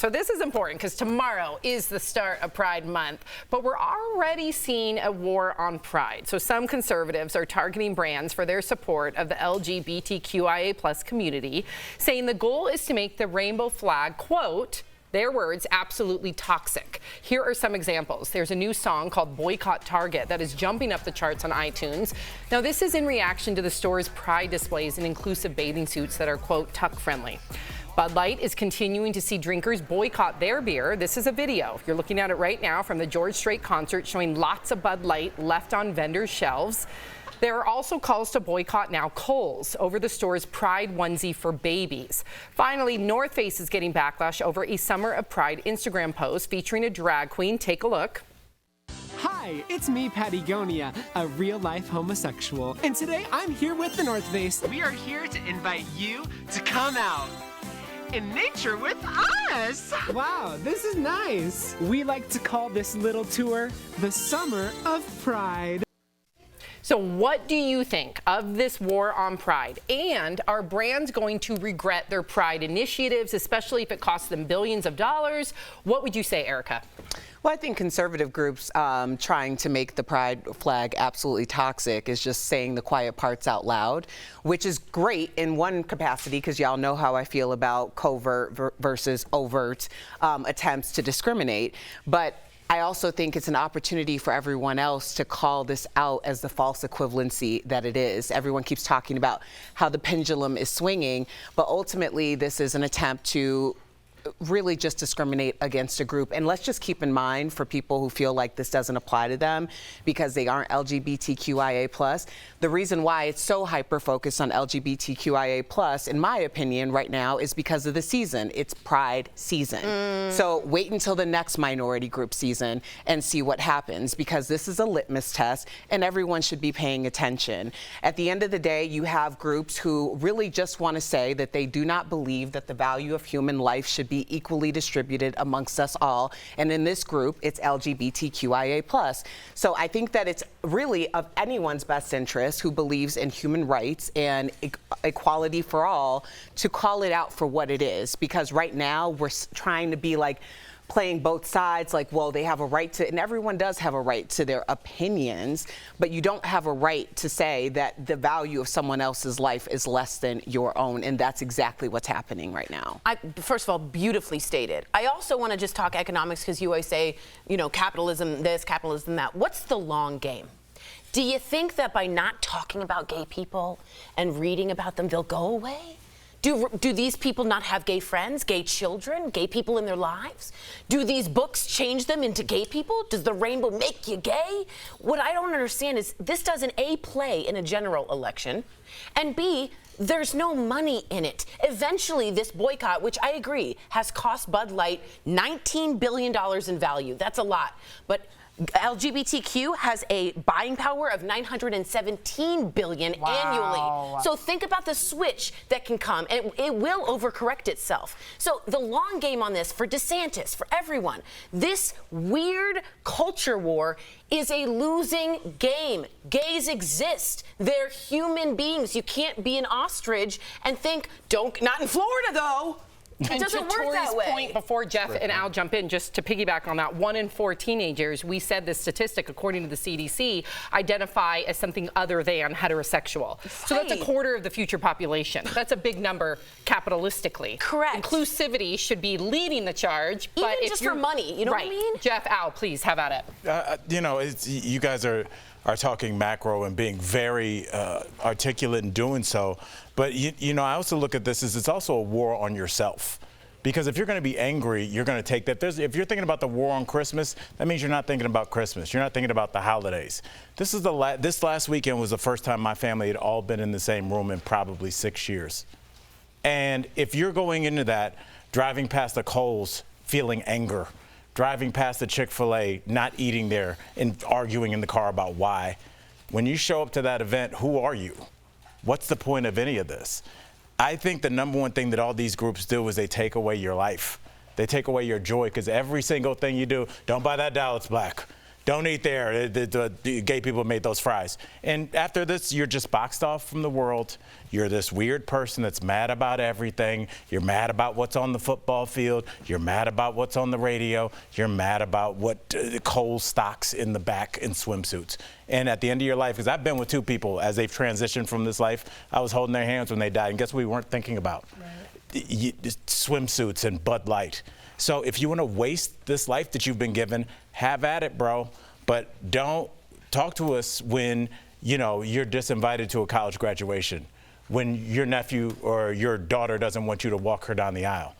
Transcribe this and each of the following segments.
So this is important because tomorrow is the start of Pride Month, but we're already seeing a war on pride. So some conservatives are targeting brands for their support of the LGBTQIA+ community, saying the goal is to make the rainbow flag, quote, their words, absolutely toxic. Here are some examples. There's a new song called Boycott Target that is jumping up the charts on iTunes. Now, this is in reaction to the store's pride displays in inclusive bathing suits that are, quote, tuck-friendly. Bud Light is continuing to see drinkers boycott their beer. This is a video. You're looking at it right now from the George Strait concert showing lots of Bud Light left on vendors' shelves. There are also calls to boycott now Kohls over the store's Pride onesie for babies. Finally, North Face is getting backlash over a Summer of Pride Instagram post featuring a drag queen. Take a look. Hi, it's me, Patagonia, a real-life homosexual. And today I'm here with the North Face. We are here to invite you to come out in nature with us. Wow, this is nice. We like to call this little tour the Summer of Pride. So what do you think of this war on pride? And are brands going to regret their pride initiatives, especially if it costs them billions of dollars? What would you say, Erica? Well, I think conservative groups trying to make the pride flag absolutely toxic is just saying the quiet parts out loud, which is great in one capacity because y'all know how I feel about covert versus overt attempts to discriminate. But I also think it's an opportunity for everyone else to call this out as the false equivalency that it is. Everyone keeps talking about how the pendulum is swinging, but ultimately this is an attempt to really just discriminate against a group. And let's just keep in mind for people who feel like this doesn't apply to them because they aren't LGBTQIA+, the reason why it's so hyper-focused on LGBTQIA+, in my opinion, right now is because of the season. It's Pride season. So wait until the next minority group season and see what happens because this is a litmus test and everyone should be paying attention. At the end of the day, you have groups who really just want to say that they do not believe that the value of human life should be equally distributed amongst us all. And in this group, it's LGBTQIA+. So I think that it's really of anyone's best interest who believes in human rights and equality for all to call it out for what it is. Because right now we're trying to be like playing both sides, like, well, they have a right to, and everyone does have a right to their opinions, but you don't have a right to say that the value of someone else's life is less than your own, and that's exactly what's happening right now. First of all, beautifully stated. I also want to just talk economics because you always say, you know, capitalism this, capitalism that. What's the long game? Do you think that by not talking about gay people and reading about them, they'll go away? Do these people not have gay friends, gay children, gay people in their lives? Do these books change them into gay people? Does the rainbow make you gay? What I don't understand is this doesn't A, play in a general election, and B, there's no money in it. Eventually, this boycott, which I agree, has cost Bud Light $19 billion in value. That's a lot. But LGBTQ has a buying power of $917 billion annually. So think about the switch that can come, and it will overcorrect itself. So the long game on this for DeSantis, for everyone, this weird culture war is a losing game. Gays exist. They're human beings. You can't be an ostrich and think, not in Florida though. It doesn't work that way. Point before Jeff and Al jump in, just to piggyback on that, 1 in 4 teenagers, we said this statistic, according to the CDC, identify as something other than heterosexual. Right. So that's a quarter of the future population. That's a big number capitalistically. Correct. Inclusivity should be leading the charge. Even but just for money, you know what I mean? Jeff, Al, please, have at it. You know, you guys are talking macro and being very articulate in doing so. But, you know, I also look at this as it's also a war on yourself. Because if you're going to be angry, you're going to take that. If you're thinking about the war on Christmas, that means you're not thinking about Christmas. You're not thinking about the holidays. This last weekend was the first time my family had all been in the same room in probably 6 years. And if you're going into that, driving past the Kohls, feeling anger, driving past the Chick-fil-A, not eating there, and arguing in the car about why. When you show up to that event, who are you? What's the point of any of this? I think the number one thing that all these groups do is they take away your life. They take away your joy because every single thing you do, don't buy that doll, it's black. Don't eat there. The gay people made those fries. And after this, you're just boxed off from the world. You're this weird person that's mad about everything. You're mad about what's on the football field. You're mad about what's on the radio. You're mad about what Kohls stocks in the back in swimsuits. And at the end of your life, because I've been with two people as they've transitioned from this life, I was holding their hands when they died. And guess what we weren't thinking about? Right. Swimsuits and Bud Light. So if you want to waste this life that you've been given, have at it, bro. But don't talk to us when, you're disinvited to a college graduation, when your nephew or your daughter doesn't want you to walk her down the aisle.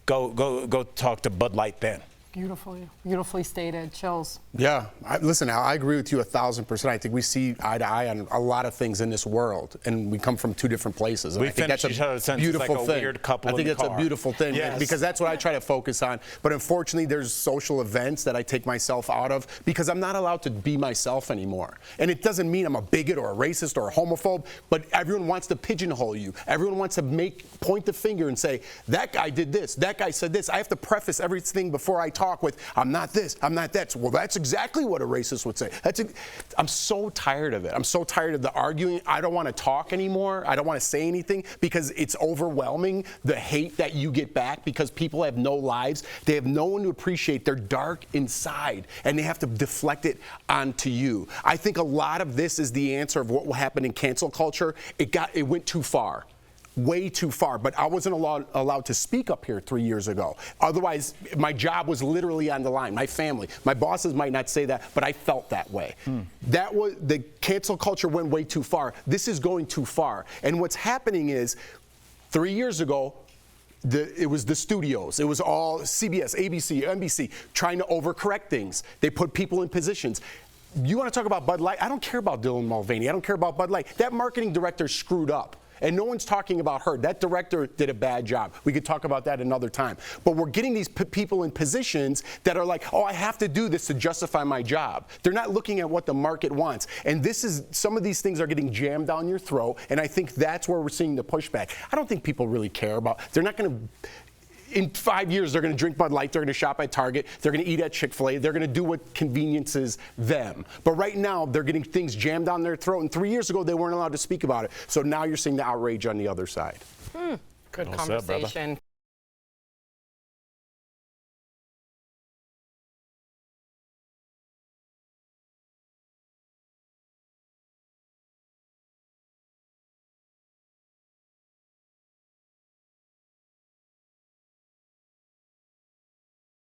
Go talk to Bud Light then. Beautifully stated. Chills. Yeah, listen, I agree with you 1,000%. I think we see eye to eye on a lot of things in this world, and we come from two different places. And We I think finish that's each other's a sentences beautiful like a thing. weird couple I think in the that's car. a beautiful thing, Yes. because that's what I try to focus on. But unfortunately, there's social events that I take myself out of because I'm not allowed to be myself anymore. And it doesn't mean I'm a bigot or a racist or a homophobe, but everyone wants to pigeonhole you. Everyone wants to point the finger and say, that guy did this, that guy said this. I have to preface everything before I talk with, I'm not this, I'm not that. Well, that's exactly what a racist would say. I'm so tired of it. I'm so tired of the arguing. I don't want to talk anymore. I don't want to say anything because it's overwhelming, the hate that you get back, because people have no lives. They have no one to appreciate. They're dark inside, and they have to deflect it onto you. I think a lot of this is the answer of what will happen in cancel culture. It went too far. Way too far, but I wasn't allowed to speak up here 3 years ago. Otherwise, my job was literally on the line. My family, my bosses might not say that, but I felt that way. That was the cancel culture went way too far. This is going too far. And what's happening is, 3 years ago, it was the studios. It was all CBS, ABC, NBC trying to overcorrect things. They put people in positions. You want to talk about Bud Light? I don't care about Dylan Mulvaney. I don't care about Bud Light. That marketing director screwed up. And no one's talking about her. That director did a bad job. We could talk about that another time. But we're getting these people in positions that are like, oh, I have to do this to justify my job. They're not looking at what the market wants. And some of these things are getting jammed down your throat. And I think that's where we're seeing the pushback. I don't think people really care about, they're not going to, in 5 years, they're going to drink Bud Light, they're going to shop at Target, they're going to eat at Chick-fil-A, they're going to do what conveniences them. But right now, they're getting things jammed down their throat. And 3 years ago, they weren't allowed to speak about it. So now you're seeing the outrage on the other side. Good Well said, brother. conversation.